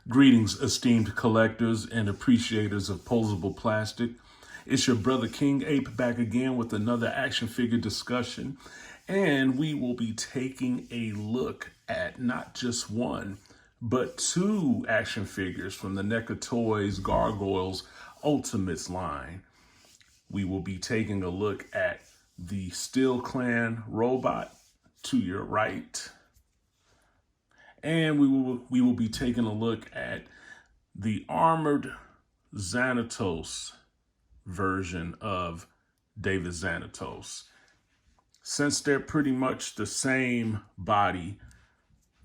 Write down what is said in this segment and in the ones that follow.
Greetings, esteemed collectors and appreciators of posable plastic. It's your brother King Ape back again with another action figure discussion. And we will be taking a look at not just one, but two action figures from the Neca Toys Gargoyles Ultimates line. We will be taking a look at the Steel Clan robot to your right. And we will be taking a look at the armored Xanatos version of David Xanatos. Since they're pretty much the same body,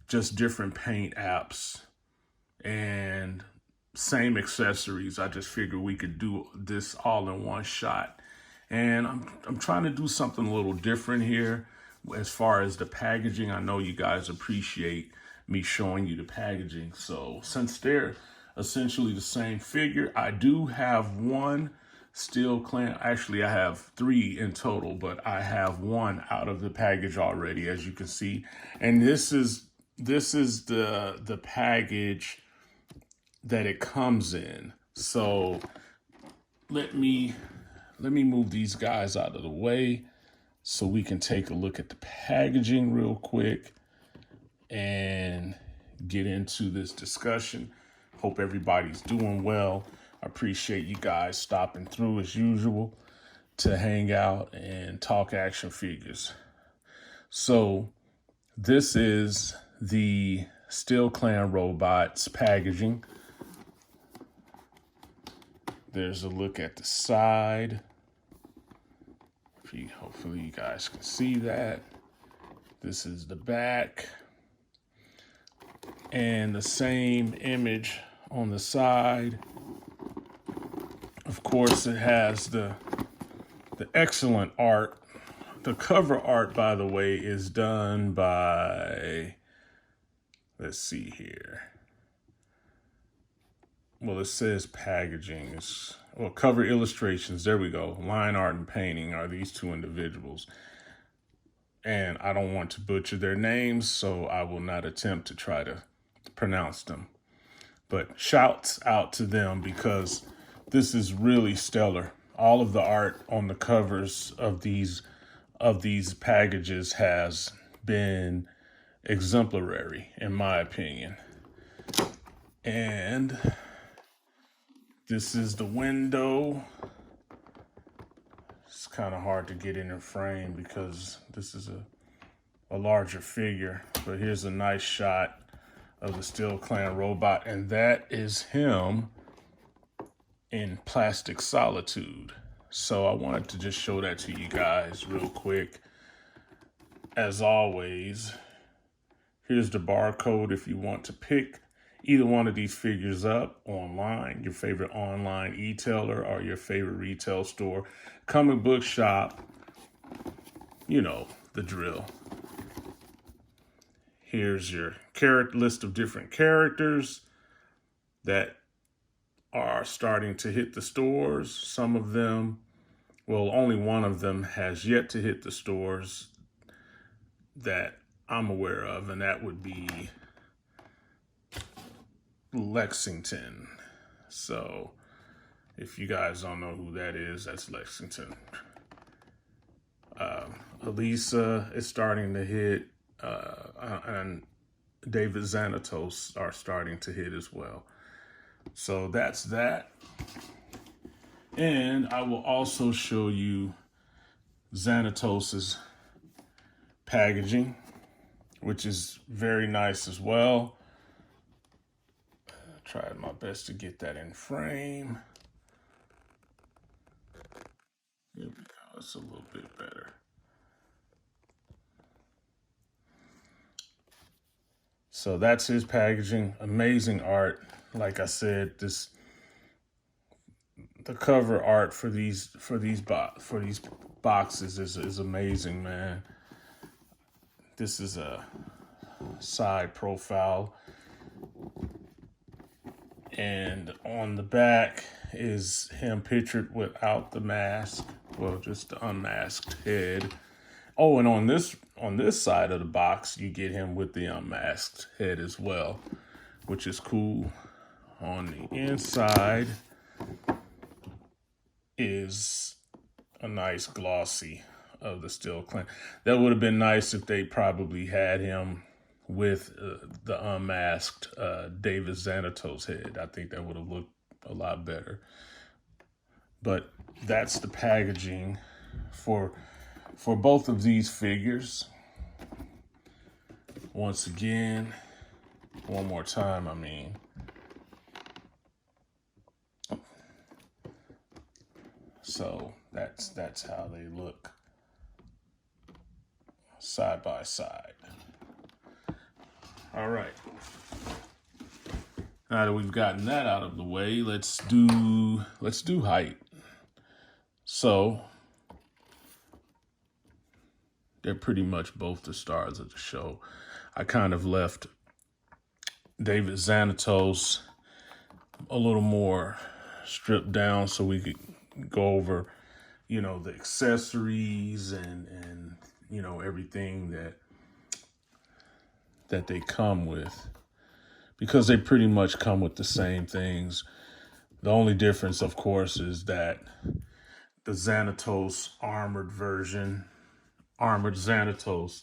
just different paint apps and same accessories, I just figured we could do this all in one shot. And I'm trying to do something a little different here as far as the packaging. I know you guys appreciate me showing you the packaging. So since they're essentially the same figure, I do have one Steel Clan. Actually, I have three in total, but I have one out of the package already, as you can see. And this is the package that it comes in. So let me move these guys out of the way so we can take a look at the packaging real quick and get into this discussion. Hope everybody's doing well. I appreciate you guys stopping through as usual to hang out and talk action figures. So this is the Steel Clan robots packaging. There's a look at the side. Hopefully you guys can see that. This is the back. And the same image on the side. Of course, it has the excellent art. The cover art, by the way, is done by, let's see here. Well, it says packaging. Well, cover illustrations. There we go. Line art and painting are these two individuals. And I don't want to butcher their names, so I will not attempt to try to pronounce them. But shouts out to them because this is really stellar. All of the art on the covers of these packages has been exemplary, in my opinion. And this is the window. It's kind of hard to get in the frame because this is a larger figure. But here's a nice shot of the Steel Clan robot, and that is him in plastic solitude. So I wanted to just show that to you guys real quick. As always, here's the barcode if you want to pick either one of these figures up online, your favorite online e-tailer or your favorite retail store, comic book shop, you know, the drill. Here's your list of different characters that are starting to hit the stores. Some of them, well, only one of them has yet to hit the stores that I'm aware of, and that would be Lexington. So if you guys don't know who that is, that's Lexington. Elisa is starting to hit, and David Xanatos are starting to hit as well. So that's that. And I will also show you Xanatos's packaging, which is very nice as well. I tried my best to get that in frame. Here we go. It's a little bit better. So that's his packaging. Amazing art. Like I said, the cover art for these boxes is amazing, man. This is a side profile, and on the back is him pictured without the mask. Well, just the unmasked head. Oh, and on this side of the box, you get him with the unmasked head as well, which is cool. On the inside is a nice glossy of the steel clamp. That would have been nice if they probably had him with the unmasked David Xanatos head. I think that would have looked a lot better. But that's the packaging for both of these figures. Once again, one more time, I mean. So that's how they look side by side. All right. Now that we've gotten that out of the way, let's do height. So they're pretty much both the stars of the show. I kind of left David Xanatos a little more stripped down so we could go over, you know, the accessories and you know, everything that they come with, because they pretty much come with the same things. The only difference, of course, is that the Xanatos armored Xanatos,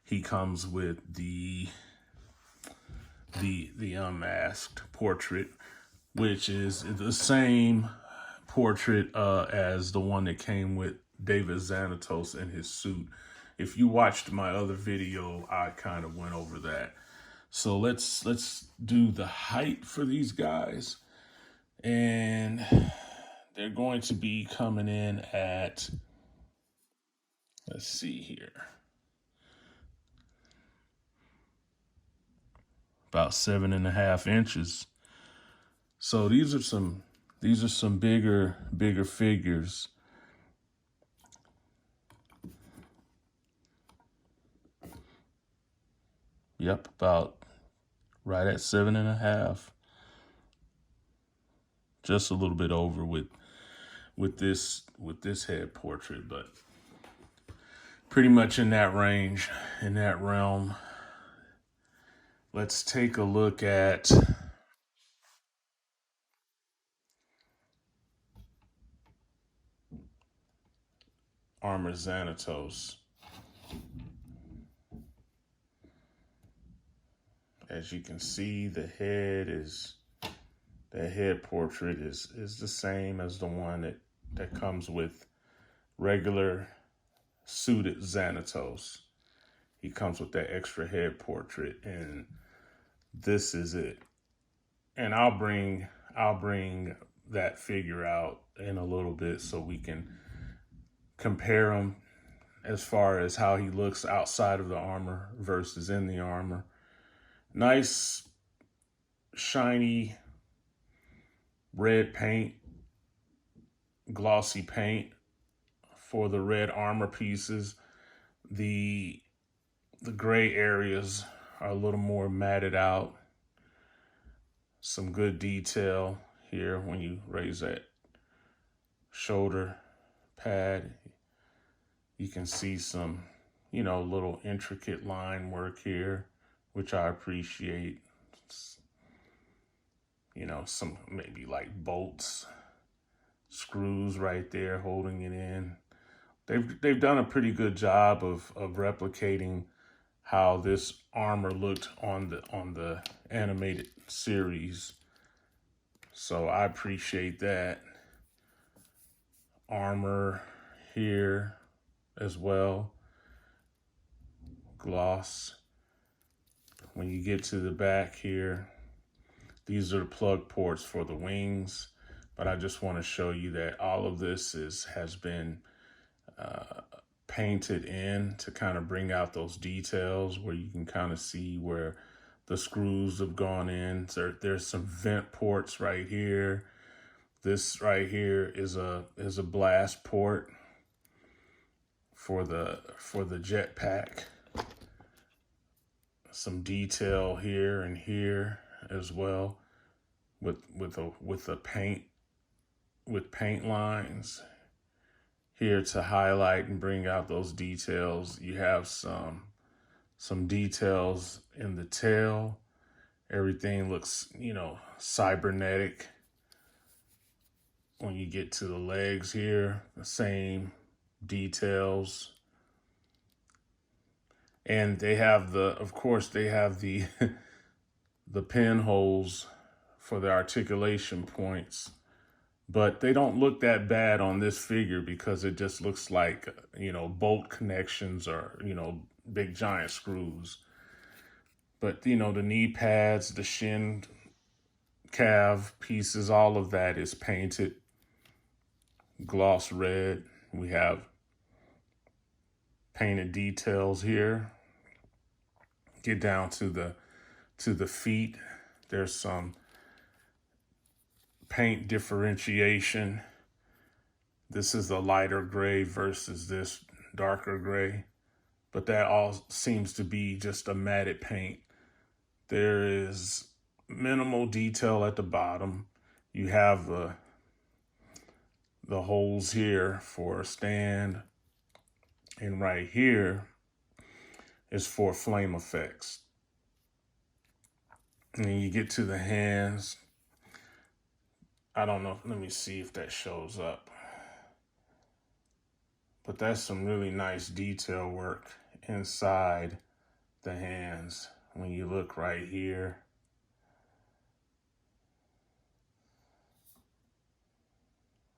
he comes with the unmasked portrait, which is the same portrait as the one that came with David Xanatos in his suit. If you watched my other video, I kind of went over that. So let's do the height for these guys. And they're going to be coming in at, let's see here, about 7.5 inches. So these are some bigger figures. Yep, about right at 7.5. Just a little bit over with this head portrait, but pretty much in that range, in that realm. Let's take a look at Armored Xanatos. As you can see, the head portrait is the same as the one that comes with regular suited Xanatos. He comes with that extra head portrait, and this is it. And I'll bring that figure out in a little bit so we can compare him as far as how he looks outside of the armor versus in the armor. Nice, shiny red paint, glossy paint for the red armor pieces. The gray areas are a little more matted out. Some good detail here when you raise that shoulder pad. You can see some, you know, little intricate line work here, which I appreciate. You know, some maybe like bolts, screws right there holding it in. They've done a pretty good job of replicating how this armor looked on the animated series. So I appreciate that. Armor here as well. Gloss. When you get to the back here, these are the plug ports for the wings. But I just want to show you that all of this has been painted in to kind of bring out those details where you can kind of see where the screws have gone in. So there's some vent ports right here. This right here is a blast port for the jetpack. Some detail here and here as well with paint lines here to highlight and bring out those details. You have some details in the tail Everything looks, you know, cybernetic. When you get to the legs here, the same details. And they have of course, they have the the pinholes for the articulation points, but they don't look that bad on this figure because it just looks like, you know, bolt connections or, you know, big giant screws. But, you know, the knee pads, the shin calf pieces, all of that is painted gloss red. We have painted details here. Get down to the feet. There's some paint differentiation. This is the lighter gray versus this darker gray, but that all seems to be just a matted paint. There is minimal detail at the bottom. You have the holes here for a stand, and right here is for flame effects. And then you get to the hands. I don't know, let me see if that shows up. But that's some really nice detail work inside the hands. When you look right here,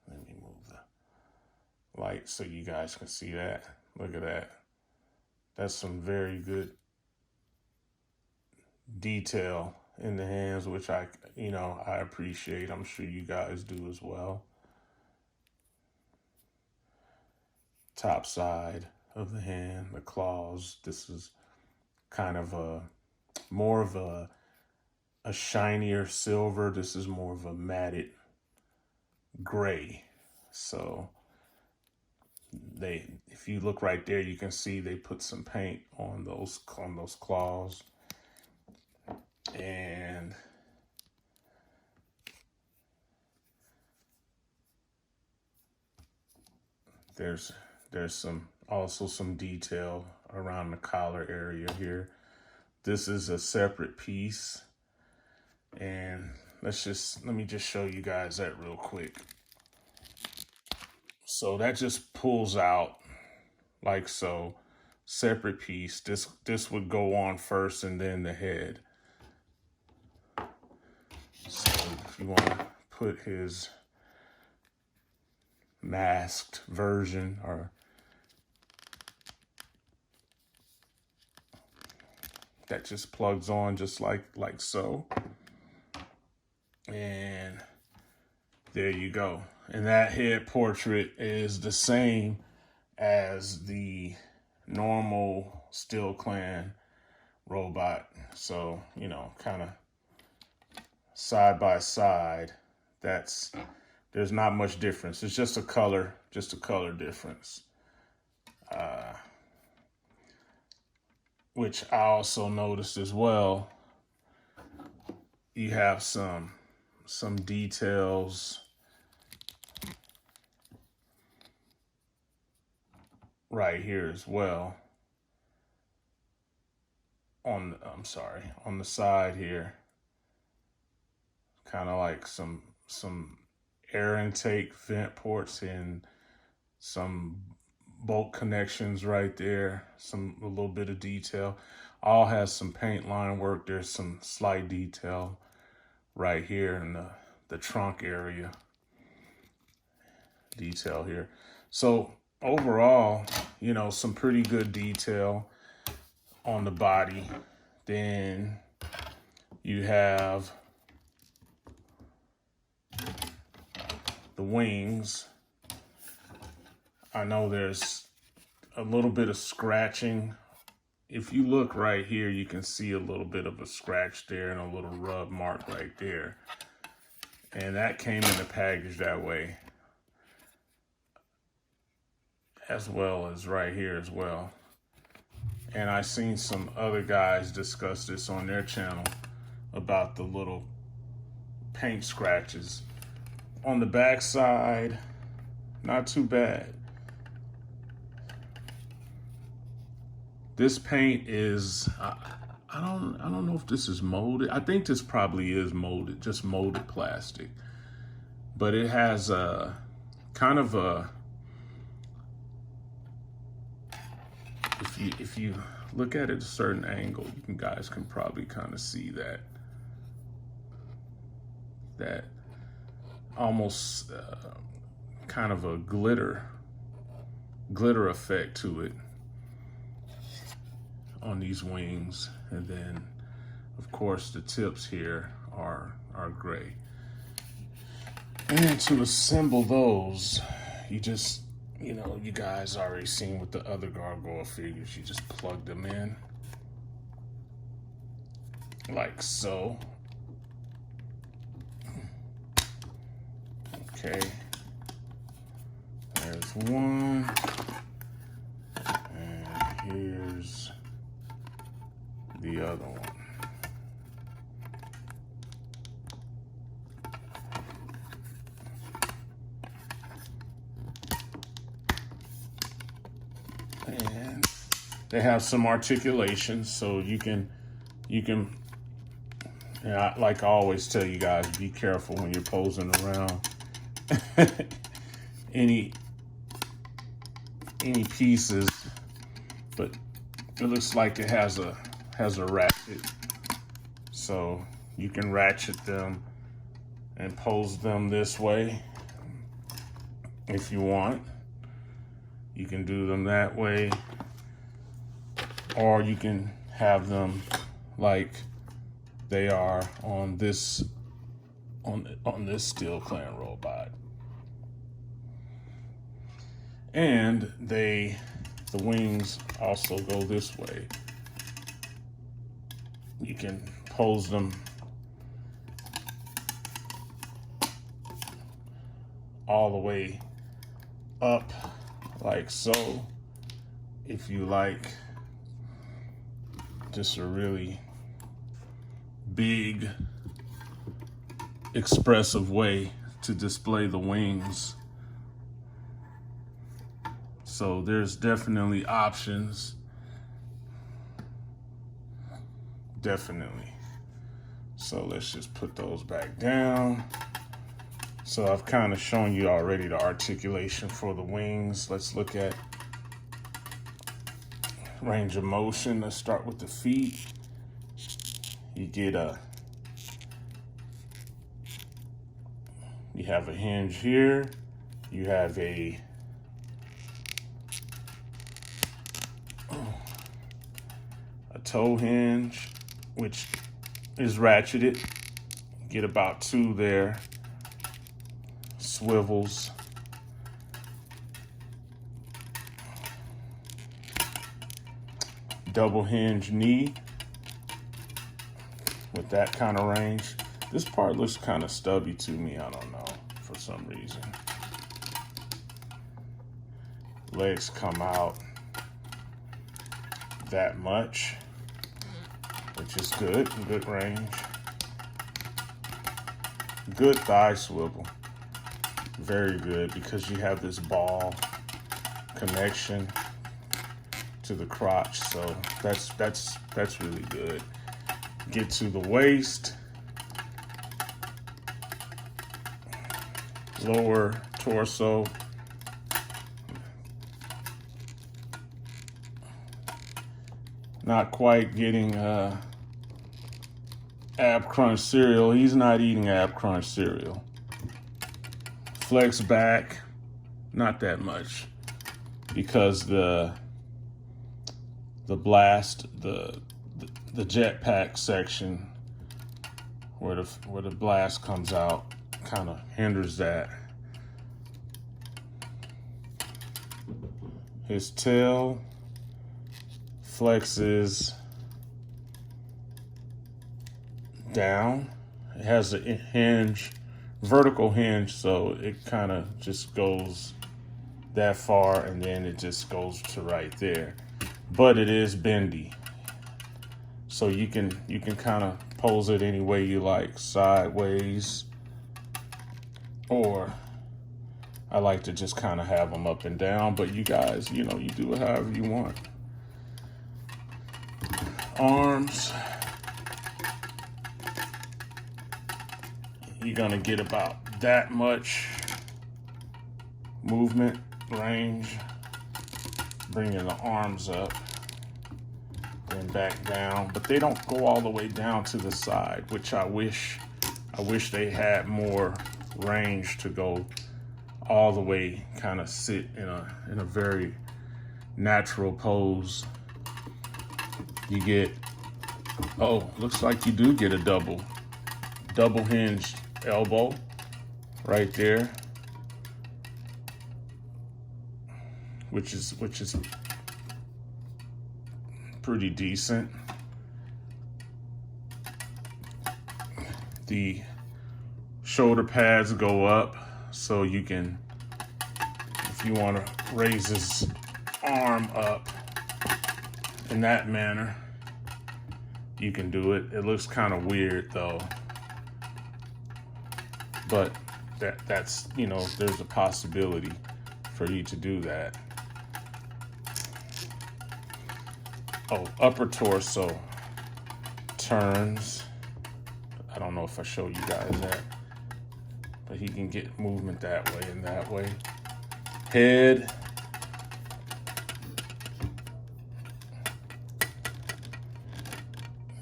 let me move the light so you guys can see that. Look at that. That's some very good detail in the hands, which I appreciate. I'm sure you guys do as well. Top side of the hand, the claws. This is kind of more of a shinier silver. This is more of a matted gray. So if you look right there, you can see they put some paint on those claws. And there's also some detail around the collar area here. This is a separate piece, and let me just show you guys that real quick. So that just pulls out like so, separate piece. This would go on first and then the head. So if you want to put his masked version, or that just plugs on just like so. And there you go. And that head portrait is the same as the normal Steel Clan robot. So, you know, kind of side by side. There's not much difference. It's just a color difference. Which I also noticed as well. You have some details right here as well. On the side here, kind of like some air intake vent ports and some bolt connections right there. A little bit of detail. All has some paint line work. There's some slight detail right here in the trunk area. Detail here. So overall, you know, some pretty good detail on the body. Then you have the wings. I know there's a little bit of scratching. If you look right here, you can see a little bit of a scratch there and a little rub mark right there. And that came in the package that way, as well as right here as well. And I've seen some other guys discuss this on their channel about the little paint scratches. On the back side, not too bad. This paint is, I don't know if this is molded. I think this probably is molded, just molded plastic. But it has a kind of a, if you look at it at a certain angle, you guys can probably kind of see that almost kind of a glitter effect to it on these wings. And then of course the tips here are gray. And to assemble those, you just, you know, you guys already seen with the other gargoyle figures, you just plug them in like so. Okay, there's one, and here's the other one. And they have some articulations, so you can, like I always tell you guys, be careful when you're posing around. any pieces, but it looks like it has a ratchet, so you can ratchet them and pose them this way if you want. You can do them that way, or you can have them like they are on this steel clan robot. And the wings also go this way. You can pose them all the way up like so, if you like just a really big, expressive way to display the wings. So there's definitely options. Definitely. So let's just put those back down. So I've kind of shown you already the articulation for the wings. Let's look at range of motion. Let's start with the feet. You get you have a hinge here. You have a toe hinge, which is ratcheted. Get about 2 there. Swivels. Double hinge knee with that kind of range. This part looks kind of stubby to me, I don't know, for some reason. Legs come out that much, which is good range. Good thigh swivel, very good, because you have this ball connection to the crotch, so that's really good. Get to the waist, lower torso, not quite getting Ab Crunch cereal. He's not eating Ab Crunch cereal. Flex back, not that much, because the blast, the jetpack section where the blast comes out kind of hinders that. His tail flexes down. It has a hinge, vertical hinge, so it kind of just goes that far and then it just goes to right there. But it is bendy, so you can kind of pose it any way you like, sideways, or I like to just kind of have them up and down, but you guys, you know, you do it however you want. arms, you're gonna get about that much movement range, bringing the arms up, then back down, but they don't go all the way down to the side, which I wish they had more range to go all the way, kind of sit in a very natural pose. You get, oh, looks like you do get a double hinged elbow right there, which is pretty decent. The shoulder pads go up, so you can, if you want to raise his arm up in that manner, you can do it. It looks kind of weird though, but that's, you know, there's a possibility for you to do that. Oh, upper torso turns. I don't know if I show you guys that, but he can get movement that way and that way. Head.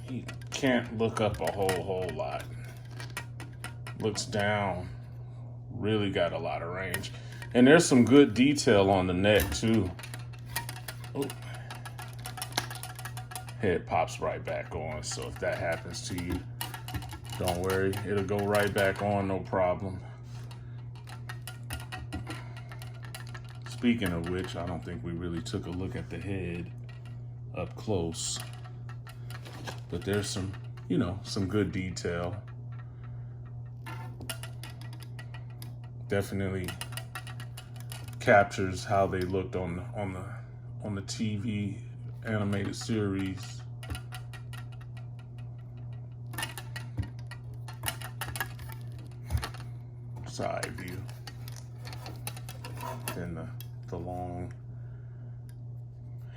He can't look up a whole lot. Looks down. Really got a lot of range. And there's some good detail on the neck too. Oh. Head pops right back on, so if that happens to you, don't worry, it'll go right back on, no problem. Speaking of which, I don't think we really took a look at the head up close, but there's some, you know, some good detail. Definitely captures how they looked on the TV animated series. Side view. Then the long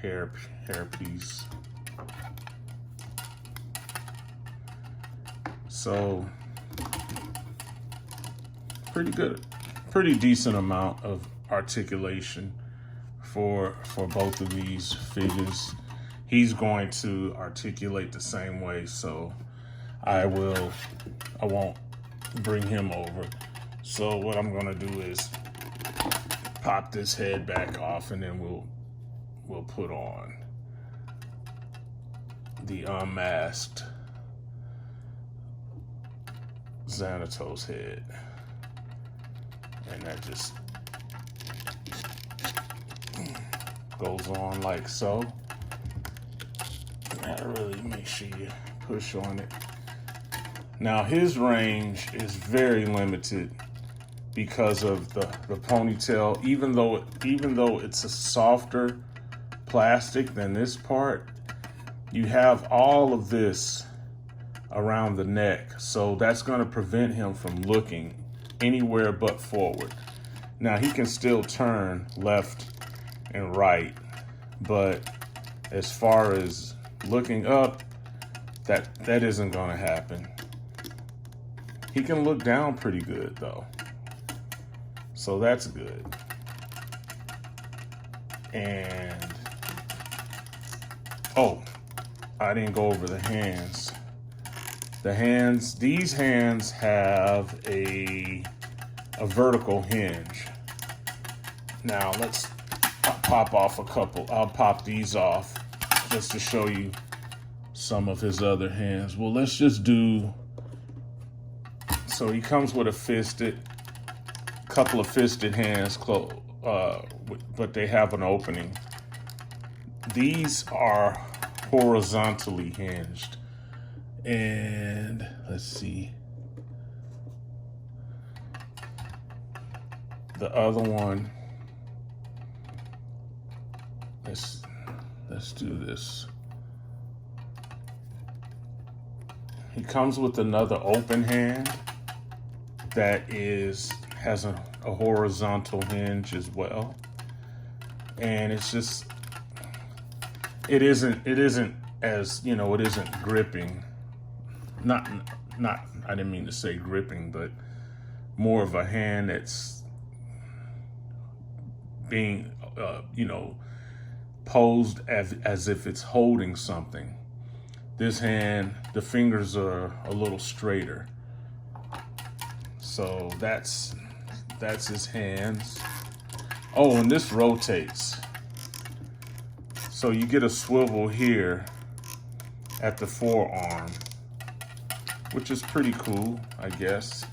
hair piece. So pretty good, pretty decent amount of articulation for both of these figures. He's going to articulate the same way, so I won't bring him over. So what I'm gonna do is pop this head back off, and then we'll put on the unmasked Xanatos head. And that just goes on like so. You gotta really make sure you push on it. Now his range is very limited because of the ponytail. Even though it's a softer plastic than this part, you have all of this around the neck, so that's going to prevent him from looking anywhere but forward. Now he can still turn left and right, but as far as looking up, that isn't going to happen. He can look down pretty good though, so that's good. And oh, I didn't go over the hands. These hands have a vertical hinge. Now let's pop off a couple. I'll pop these off just to show you some of his other hands. Well, let's just do, so he comes with a couple of fisted hands, but they have an opening. These are horizontally hinged. And let's see. The other one, let's do this. He comes with another open hand that has a horizontal hinge as well. And it's just, it isn't as you know, it isn't gripping. Not, I didn't mean to say gripping, but more of a hand that's being, posed as if it's holding something. This hand, the fingers are a little straighter. So that's his hands. Oh, and this rotates. So you get a swivel here at the forearm, which is pretty cool, I guess,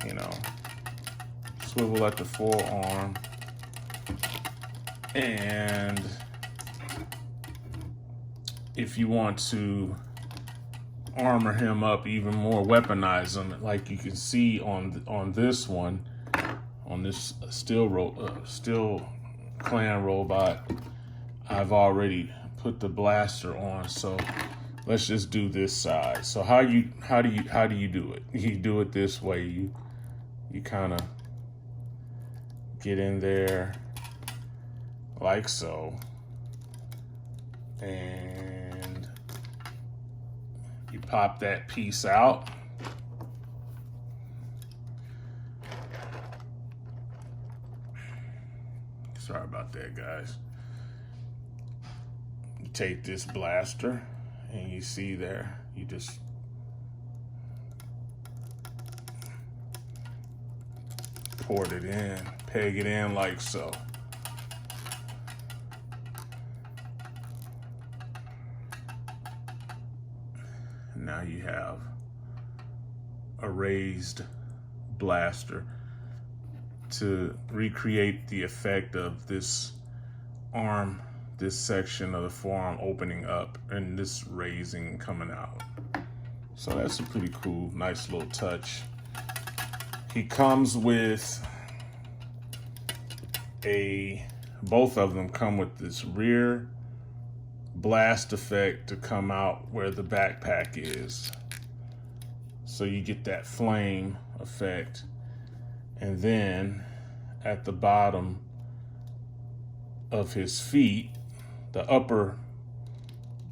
Swivel at the forearm. And if you want to armor him up even more, weaponize him, like you can see on this one, on this steel clan robot, I've already put the blaster on. So let's just do this side. So how do you do it? You do it this way. You kind of get in there like so, and you pop that piece out. Sorry about that, guys. You take this blaster, and you see there, you just port it in, peg it in like so. Now you have a raised blaster to recreate the effect of this arm, this section of the forearm opening up and this raising and coming out. So that's a pretty cool, nice little touch. He comes with both of them come with this rear blast effect to come out where the backpack is. So you get that flame effect. And then at the bottom of his feet, the upper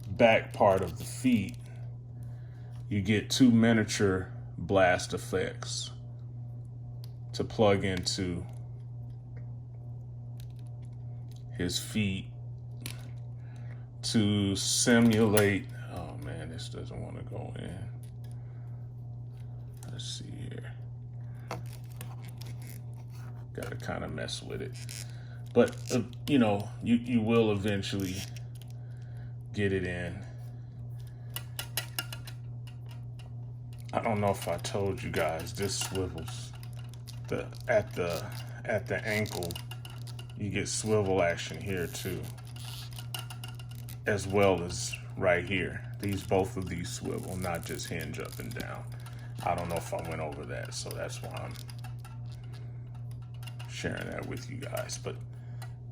back part of the feet, you get 2 miniature blast effects to plug into his feet to simulate. Oh man, this doesn't want to go in. Let's see here. Gotta kind of mess with it. But, you will eventually get it in. I don't know if I told you guys, this swivels. At the ankle, you get swivel action here too, as well as right here. Both of these swivel, not just hinge up and down. I don't know if I went over that, so that's why I'm sharing that with you guys. But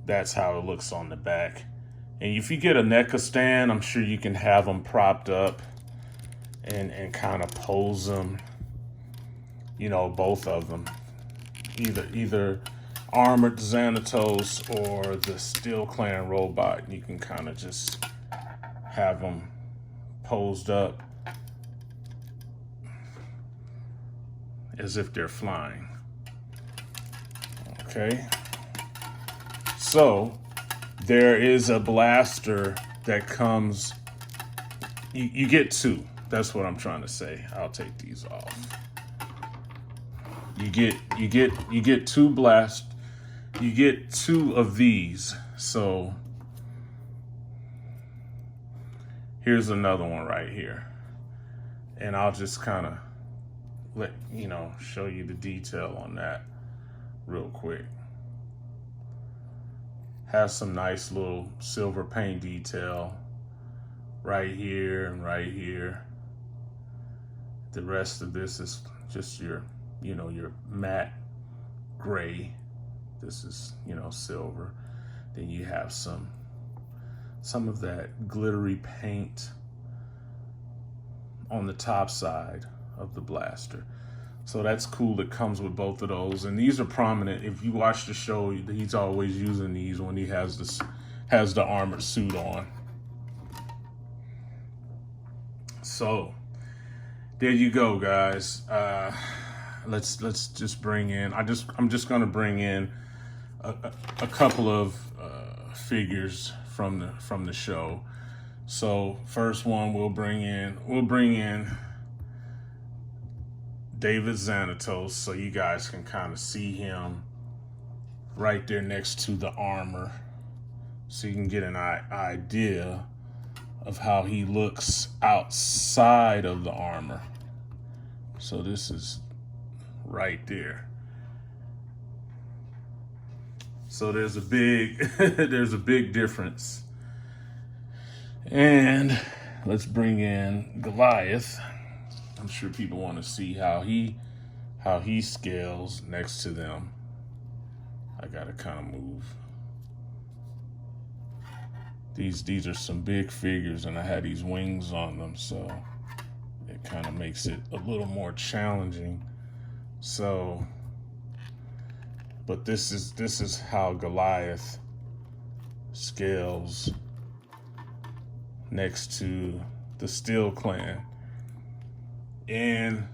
that's how it looks on the back. And if you get a NECA stand, I'm sure you can have them propped up and kind of pose them, both of them. Either armored Xanatos or the Steel Clan robot. You can kind of just have them posed up as if they're flying. Okay. So there is a blaster that comes, you get 2. That's what I'm trying to say. I'll take these off. You get 2 blast. You get 2 of these. So here's another one right here. And I'll just kind of show you the detail on that real quick. Has some nice little silver paint detail right here and right here. The rest of this is just your matte gray. This is, silver. Then you have some of that glittery paint on the top side of the blaster. So that's cool. It comes with both of those. And these are prominent. If you watch the show, he's always using these when he has the armored suit on. So there you go, guys. Let's just bring in. I'm just gonna bring in a couple of figures from the show. So first one we'll bring in David Xanatos, so you guys can kind of see him right there next to the armor, so you can get an idea of how he looks outside of the armor. So this is right there. So there's a big there's a big difference. And let's bring in Goliath. I'm sure people want to see how he scales next to them. I gotta kind of move. These are some big figures, and I had these wings on them, so it kind of makes it a little more challenging. So, but this is how Goliath scales next to the Steel Clan. And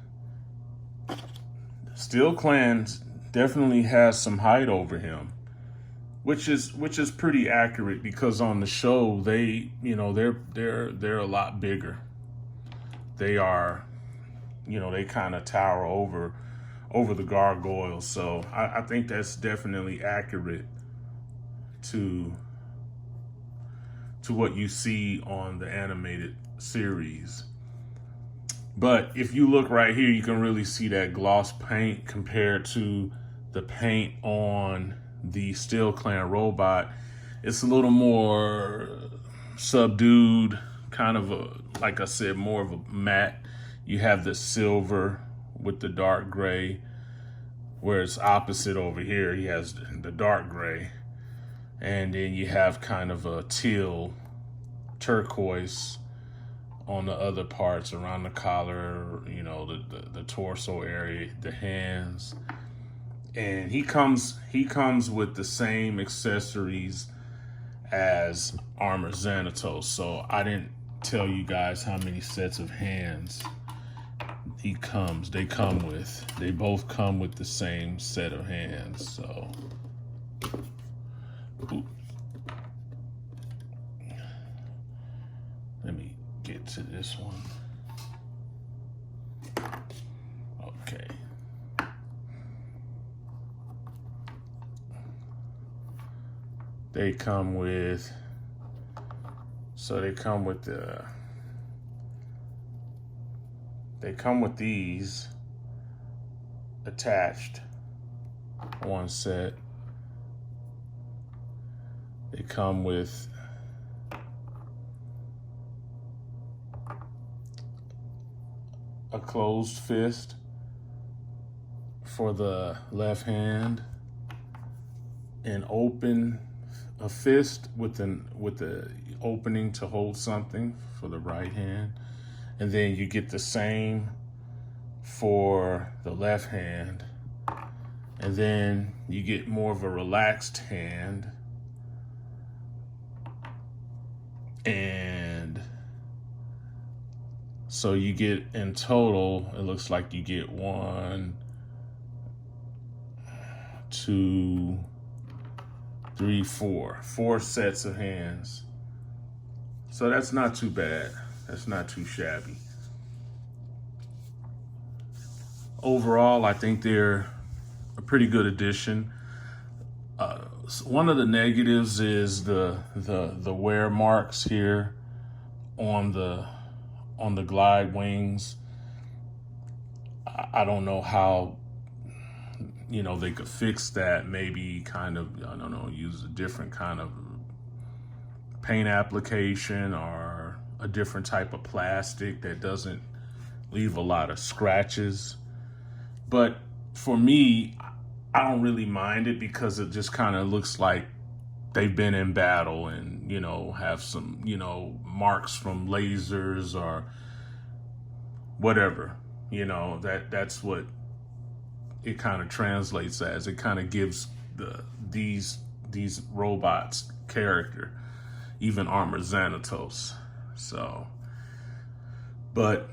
Steel Clan definitely has some height over him, which is pretty accurate, because on the show they're a lot bigger. They are, they kind of tower over the gargoyles. So I think that's definitely accurate to what you see on the animated series. But if you look right here, you can really see that gloss paint compared to the paint on the Steel Clan robot. It's a little more subdued, kind of like I said, more of a matte. You have the silver with the dark gray, where it's opposite over here. He has the dark gray. And then you have kind of a teal turquoise on the other parts around the collar, the torso area, the hands. And he comes with the same accessories as Armor Xanatos. So I didn't tell you guys how many sets of hands they come with. They both come with the same set of hands. So let me get to this one. Okay. They come with these attached, one set. They come with a closed fist for the left hand, and a fist with the opening to hold something for the right hand. And then you get the same for the left hand. And then you get more of a relaxed hand. And so you get, in total, it looks like you get 1, 2, 3, 4 sets of hands. So that's not too bad. That's not too shabby. Overall, I think they're a pretty good addition. One of the negatives is the wear marks here on the glide wings. I don't know how they could fix that. Maybe kind of, I don't know, use a different kind of paint application or a different type of plastic that doesn't leave a lot of scratches. But for me, I don't really mind it, because it just kind of looks like they've been in battle and, have some, marks from lasers or whatever. That's what it kind of translates as. It kind of gives these robots character, even Armor Xanatos. So But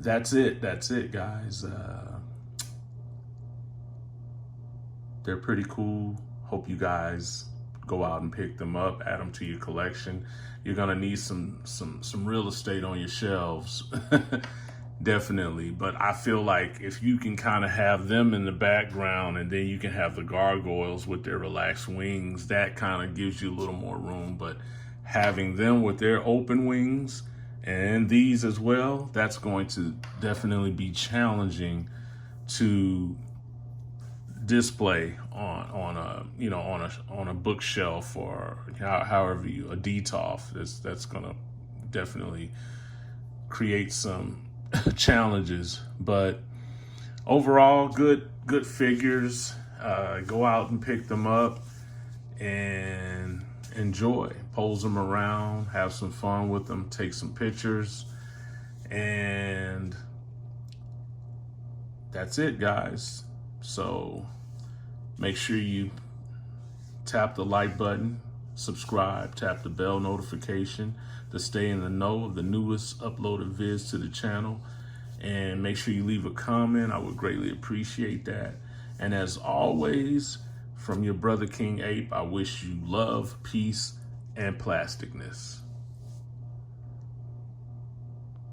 that's it. That's it, guys. They're pretty cool. Hope you guys go out and pick them up, add them to your collection. You're gonna need some real estate on your shelves. Definitely. But I feel like if you can kind of have them in the background and then you can have the gargoyles with their relaxed wings, that kind of gives you a little more room. But having them with their open wings and these as well, that's going to definitely be challenging to display on a bookshelf, or however you a DTOF. That's gonna definitely create some challenges. But overall, good figures. Go out and pick them up and enjoy. Pose them around, have some fun with them, take some pictures, and that's it, guys. So make sure you tap the like button, subscribe, tap the bell notification to stay in the know of the newest uploaded vids to the channel. And make sure you leave a comment. I would greatly appreciate that. And as always, from your brother King Ape, I wish you love, peace, and plasticness.